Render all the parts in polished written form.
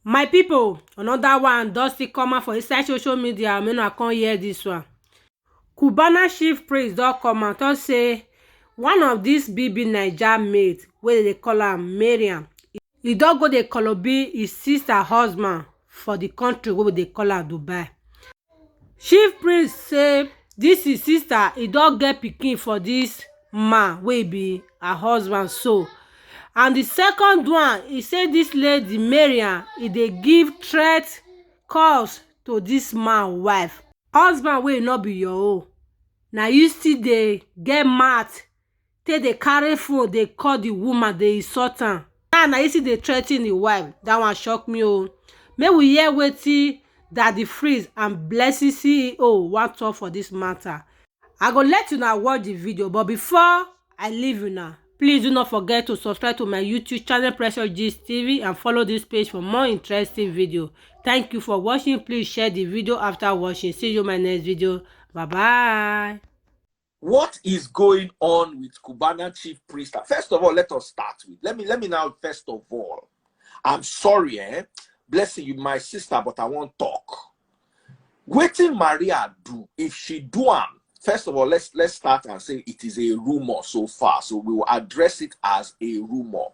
My people, another one does still come out for inside social media. I mean, I can't hear this one. Cubana chief priest don come out tok say one of dis BBNAIJA mate wey dey call am Mariam, e don go dey kolobi his sister husband for the country wey we dey call am Dubai. Chief priest say dis his sister e don get pikin for dis man wey be her husband so. And the second one, he say this lady Mariam e dey give threat calls to this man wife. Husband wey no be your own, na you still dey get mouth take dey carry phone dey call the woman dey insult am. Now na you still dey threa ten the wife. That one shock me o. Make we hear wetin Daddy Freeze and Blessing CEO wan talk for this matter. I go let una watch the video, but before I leave una, please do not forget to subscribe to my YouTube channel Precious Gist TV and follow this page for more interesting video. Thank you for watching. Please share the video after watching. See you in my next video. Bye bye. What is going on with Cubana chief priest? First of all, let us start with let me now. First of all, I'm sorry, Blessing, you my sister, but I won't talk. Wetin Maria do? If she do am, first of all, let's start and say it is a rumor so far. So we will address it as a rumor.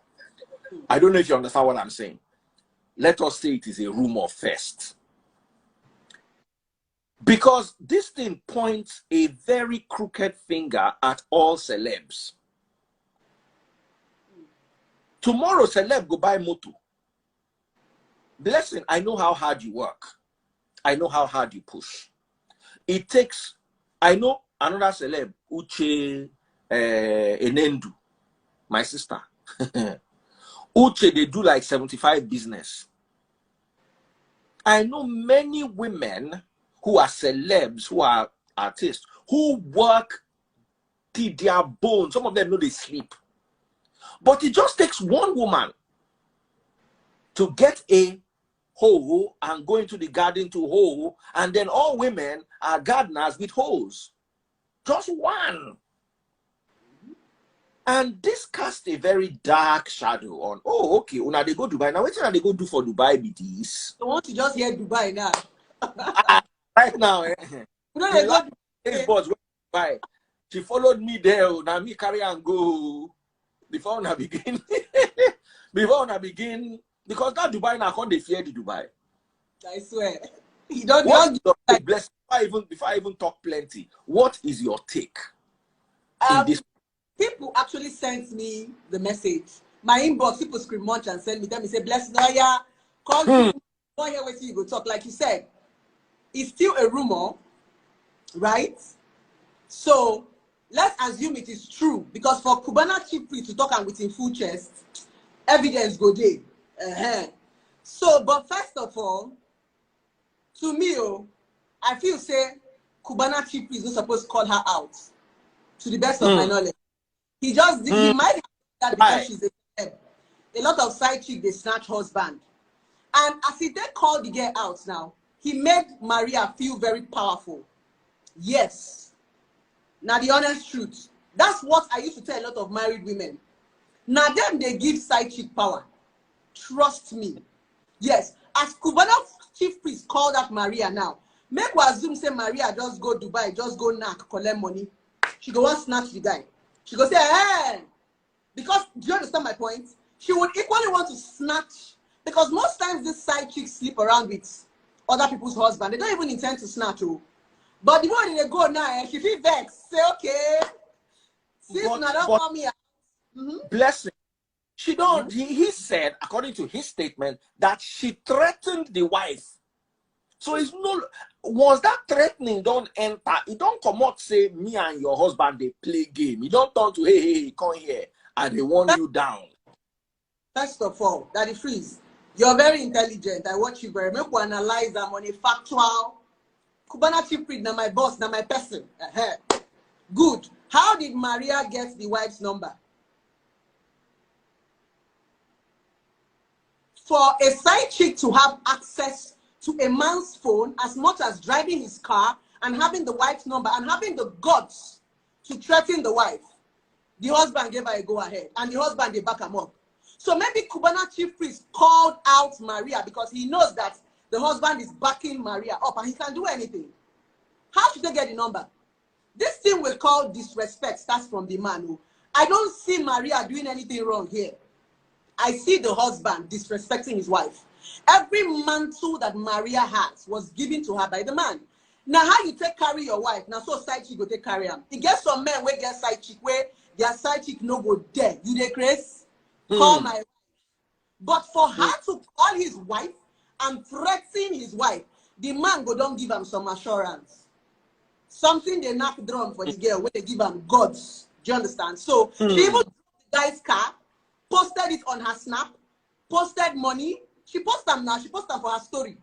I don't know if you understand what I'm saying. Let us say it is a rumor first. Because this thing points a very crooked finger at all celebs. Tomorrow, celeb go buy motor. Blessing, I know how hard you work. I know how hard you push. It takes, I know another celeb, Uche Enendu, my sister. Uche, they do like 75 business. I know many women who are celebs, who are artists, who work till their bones. Some of them know they sleep. But it just takes one woman to get a hoe and go into the garden to hoe, and then all women are gardeners with hoes. Just one. And this casts a very dark shadow on, oh, okay, una they go Dubai. Now, what are they go do for Dubai be this? I want to just hear Dubai now. Right now, No, they go Dubai. Dubai. She followed me there. Now me carry and go before I begin. Before I begin, because that Dubai now can't they fear the Dubai. I swear. You don't bless. Before I even talk plenty, what is your take in this? People actually sent me the message. My inbox, people scream munch and send me them. They say, Blessing, oh yeah, call you. Don't hear what you go talk. Like you said, it's still a rumor, right? So let's assume it is true, because for Cubana chief priest to talk and with in full chest, evidence go there. So, but first of all, to me, I feel say Cubana chief priest is not supposed to call her out. To the best of my knowledge, he just did. He might have that because she's a lot of side chick they snatch husband, and as he did call the girl out now, he made Maria feel very powerful. Yes. Now the honest truth. That's what I used to tell a lot of married women. Now them they give side chick power. Trust me. Yes. As Cubana chief priest called out Maria now, make we assume say Maria just go Dubai, just go knock, collect money. She go want snatch the guy. She go say, hey, because do you understand my point? She would equally want to snatch, because most times this side chicks sleep around with other people's husband. They don't even intend to snatch you. But the moment they go now, she feel vex. Say, okay, since now don't call me out. Blessing. She don't. He said, according to his statement, that she threatened the wife. So it's no. Was that threatening don't enter? It don't come out say me and your husband they play game. You don't turn to hey, come here and they want you down. First of all, Daddy Freeze, you're very intelligent. I watch you very. Make we analyze them on a factual. Cubana chief priest, now my boss, now my person. Good. How did Maria get the wife's number? For a side chick to have access to a man's phone, as much as driving his car and having the wife's number and having the guts to threaten the wife, the husband gave her a go ahead and the husband they back him up. So maybe Cubana chief priest called out Maria because he knows that the husband is backing Maria up and he can do anything. How should they get the number? This thing we call disrespect starts from the man who, I don't see Maria doing anything wrong here. I see the husband disrespecting his wife. Every mantle that Maria has was given to her by the man. Now, how you take carry your wife? Now, so side chick go take carry him. It gets some men where get side chick where their side chick no go dead. You dey craze? Call my wife. But for her to call his wife and threaten his wife, the man go don't give him some assurance. Something they knock drum for the girl when they give him gods. Do you understand? So she even took the guy's car, posted it on her snap, posted money. She posted them now. She posted them for her story.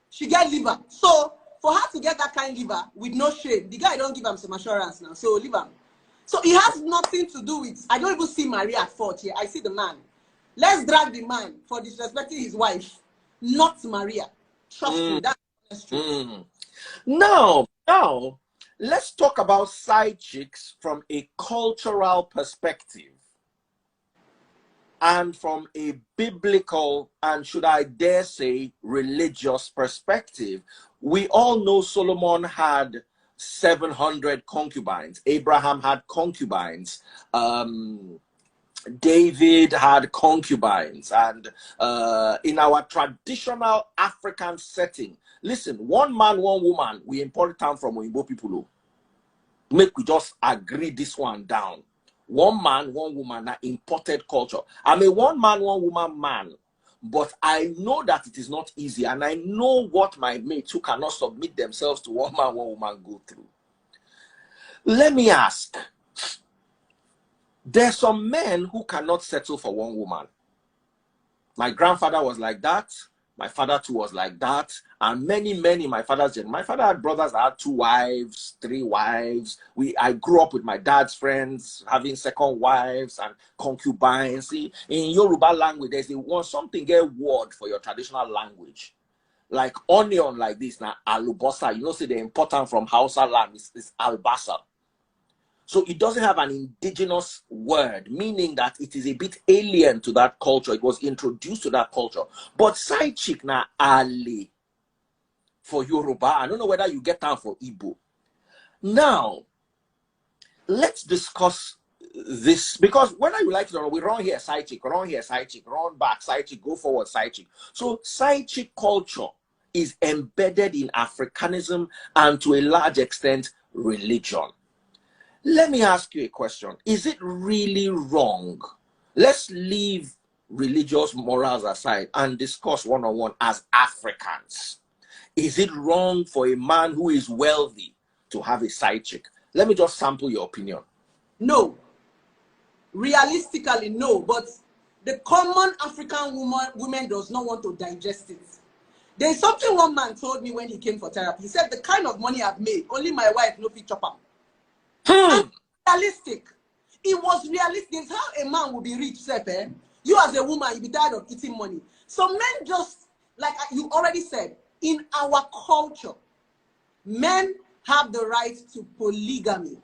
She get liver. So for her to get that kind of liver with no shame, the guy don't give him some assurance now. So leave him. So it has nothing to do with, I don't even see Maria at fault here. I see the man. Let's drag the man for disrespecting his wife, not Maria. Trust me, that's true. Now, let's talk about side chicks from a cultural perspective and from a biblical and, should I dare say, religious perspective. We all know Solomon had 700 concubines. Abraham had concubines. David had concubines. And in our traditional African setting, listen, one man, one woman, we import it from Oyinbo people. Make we just agree this one down. One man, one woman, that imported culture. I'm a one man, one woman man. But I know that it is not easy. And I know what my mates who cannot submit themselves to one man, one woman go through. Let me ask. There's some men who cannot settle for one woman. My grandfather was like that. My father too was like that. And many in my father's generation. My father had brothers that had 2 wives, 3 wives. I grew up with my dad's friends having second wives and concubines. See, in Yoruba language, there's something get word for your traditional language. Like onion like this, now alubosa. You know, say the important from Hausa land is albasa. So it doesn't have an indigenous word, meaning that it is a bit alien to that culture. It was introduced to that culture. But side chick na Ali for Yoruba. I don't know whether you get that for Igbo. Now, let's discuss this, because whether you like it or not, we run here side chick, run here side chick, run back side chick, go forward side chick. So side chick culture is embedded in Africanism and to a large extent religion. Let me ask you a question. Is it really wrong? Let's leave religious morals aside and discuss one-on-one as Africans. Is it wrong for a man who is wealthy to have a side chick? Let me just sample your opinion. No. Realistically, no. But the common African woman does not want to digest it. There's something one man told me when he came for therapy. He said, the kind of money I've made, only my wife no fit chop am. Realistic. It was realistic. It's how a man will be rich, eh? You as a woman, you be tired of eating money. So men just, like you already said, in our culture, men have the right to polygamy.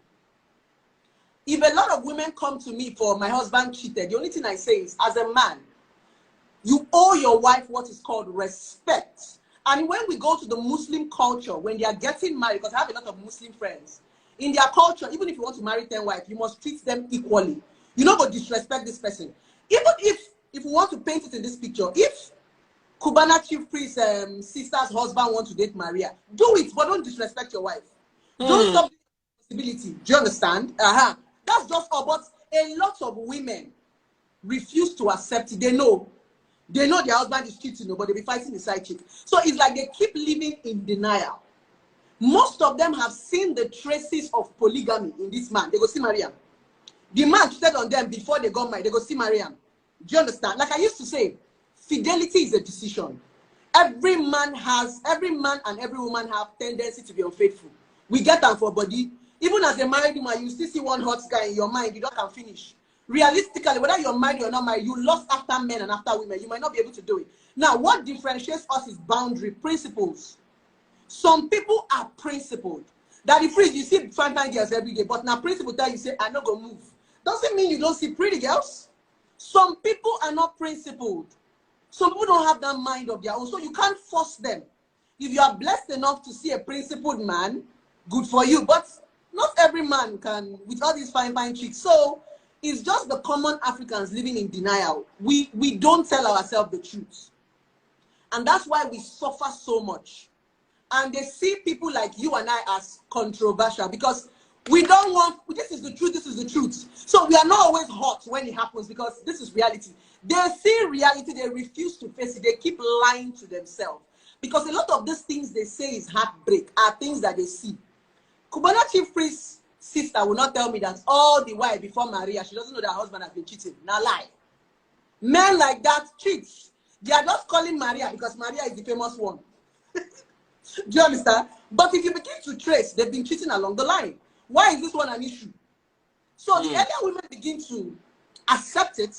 If a lot of women come to me for my husband cheated, the only thing I say is, as a man, you owe your wife what is called respect. And when we go to the Muslim culture, when they are getting married, because I have a lot of Muslim friends, in their culture, even if you want to marry 10 wives, you must treat them equally. You don't go disrespect this person. Even if we want to paint it in this picture, if Cubana chief priest sister's husband wants to date Maria, do it, but don't disrespect your wife. Don't stop the responsibility. Do you understand? That's just all. But a lot of women refuse to accept it. They know their husband is cheating, but they'll be fighting the side chick. So it's like they keep living in denial. Most of them have seen the traces of polygamy in this man. They go see Mariam. The man cheated on them before they got married. They go see Mariam. Do you understand? Like I used to say, fidelity is a decision. Every man and every woman have tendency to be unfaithful. We get them for body. Even as a married woman, you still see one hot guy in your mind. You don't can finish. Realistically, whether you're married or not married, you lost after men and after women. You might not be able to do it. Now, what differentiates us is boundary, principles. Some people are principled. That the phrase you see fine girls every day, but now principle that you say, I not gonna move. Doesn't mean you don't see pretty girls. Some people are not principled. Some people don't have that mind of their own, so you can't force them. If you are blessed enough to see a principled man, good for you. But not every man can, with all these fine chicks. So it's just the common Africans living in denial. We don't tell ourselves the truth. And that's why we suffer so much. And they see people like you and I as controversial because we don't want, this is the truth, this is the truth. So we are not always hot when it happens because this is reality. They see reality, they refuse to face it, they keep lying to themselves. Because a lot of these things they say is heartbreak are things that they see. Cubana Chief Priest's sister will not tell me that all the while before Maria, she doesn't know that her husband has been cheating. Now lie. Men like that cheat. They are just calling Maria because Maria is the famous one. Do you understand? But if you begin to trace, they've been cheating along the line. Why is this one an issue? So the earlier women begin to accept it,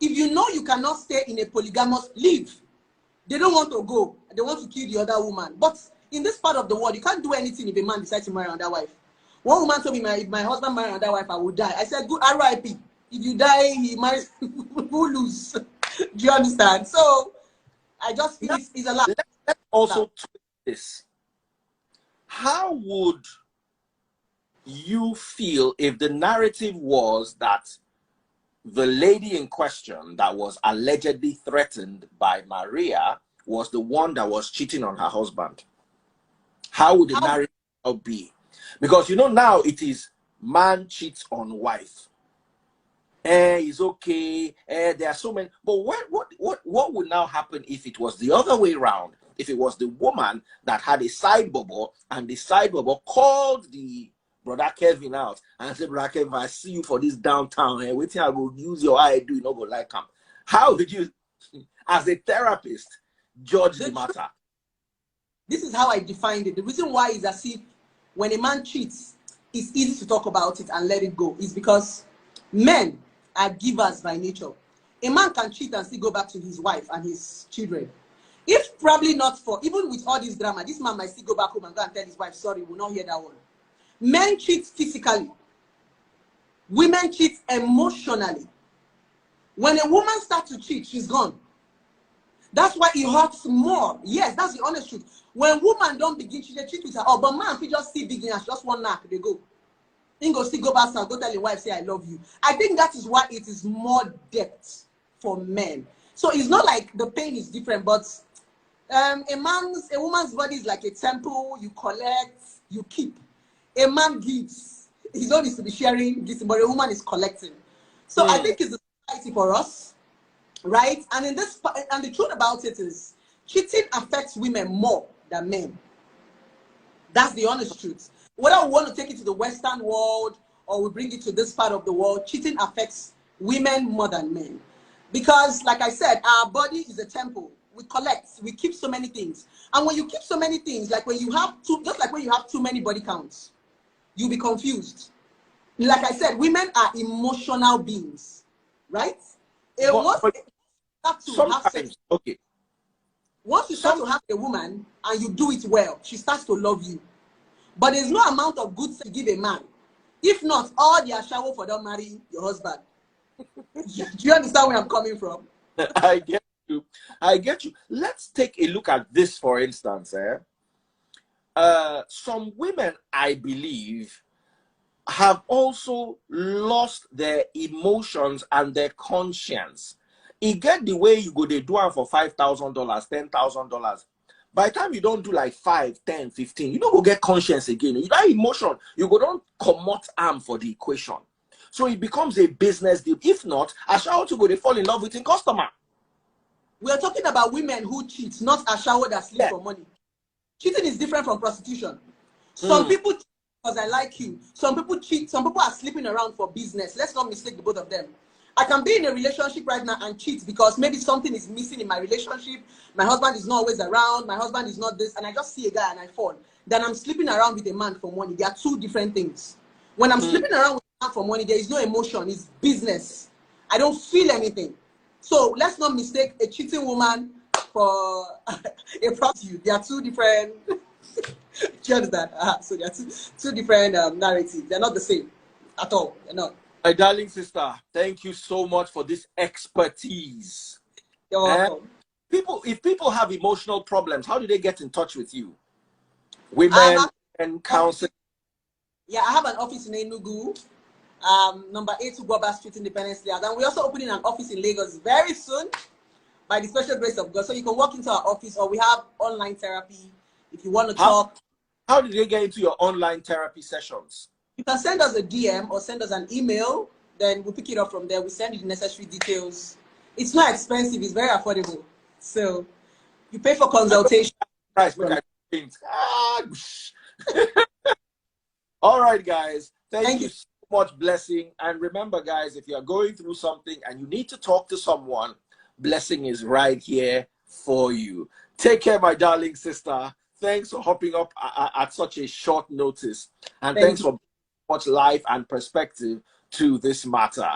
if you know you cannot stay in a polygamous, leave. They don't want to go. They want to kill the other woman. But in this part of the world, you can't do anything if a man decides to marry another wife. One woman told me, if my husband marries another wife, I will die. I said, good, RIP. If you die, he marries, who lose? Do you understand? So I just feel it's a lot. Let's also twist this. How would you feel if the narrative was that the lady in question that was allegedly threatened by Maria was the one that was cheating on her husband? How would the narrative be? Because you know now it is man cheats on wife. It's okay. There are so many. But what would now happen if it was the other way around? If it was the woman that had a side bubble and the side bubble called the brother Kevin out and said, brother Kevin, I see you for this downtown and waiting, I will use your eye, do you not go like him. How would you, as a therapist, judge the matter? This is how I defined it. The reason why is as if when a man cheats, it's easy to talk about it and let it go. It's because men are givers by nature. A man can cheat and still go back to his wife and his children. If probably not for, even with all this drama, this man might still go back home and go and tell his wife, sorry, we'll not hear that one. Men cheat physically. Women cheat emotionally. When a woman starts to cheat, she's gone. That's why it hurts more. Yes, that's the honest truth. When woman don't begin, she cheat with her. Oh, but man, if you just see big and just one knock, they go. Then go still go back and go tell your wife, say, I love you. I think that is why it is more depth for men. So it's not like the pain is different, but a woman's body is like a temple. You collect, you keep. A man gives. He don't need to be sharing this, but a woman is collecting. So I think it's a society for us, right? And in this, and the truth about it is, cheating affects women more than men. That's the honest truth. Whether we want to take it to the Western world or we bring it to this part of the world, cheating affects women more than men. Because, like I said, our body is a temple. We collect, we keep so many things. And when you keep so many things, like when you have just like when you have too many body counts, you'll be confused. Like I said, women are emotional beings, right? Once you start to have a woman and you do it well, she starts to love you. But there's no amount of good sex you give a man. If not, all their shower for don't marry your husband. Do you understand where I'm coming from? I get you. I get you. Let's take a look at this, for instance. Some women, I believe, have also lost their emotions and their conscience. You get the way you go, they do it for $5,000, $10,000. By the time you don't do like 5, 10, 15, you don't go get conscience again. You got emotion, you go don't commot arm for the equation. So it becomes a business deal. If not, Ashawo to go, they fall in love with a customer. We are talking about women who cheat, not Ashawo that sleep for money. Cheating is different from prostitution. Some people cheat because I like you. Some people cheat. Some people are sleeping around for business. Let's not mistake the both of them. I can be in a relationship right now and cheat because maybe something is missing in my relationship. My husband is not always around. My husband is not this. And I just see a guy and I fall. Then I'm sleeping around with a man for money. They are two different things. When I'm sleeping around with a man for money, there is no emotion. It's business. I don't feel anything. So let's not mistake a cheating woman for a prostitute. They are two different. Do you understand? So they are two different narratives. They're not the same at all. They're not. My darling sister, thank you so much for this expertise. You're welcome. If people have emotional problems, how do they get in touch with you? Women and counseling. Yeah, I have an office in Enugu, number 8 Ugwaba Street, Independence Layout. And we're also opening an office in Lagos very soon, by the special grace of God. So you can walk into our office, or we have online therapy if you want to talk. How did they get into your online therapy sessions? You can send us a DM or send us an email, then we'll pick it up from there. We send you the necessary details. It's not expensive, it's very affordable. So you pay for consultation. All right, guys. Thank you so much, Blessing. And remember, guys, if you're going through something and you need to talk to someone, Blessing is right here for you. Take care, my darling sister. Thanks for hopping up at such a short notice. And thanks for much life and perspective to this matter.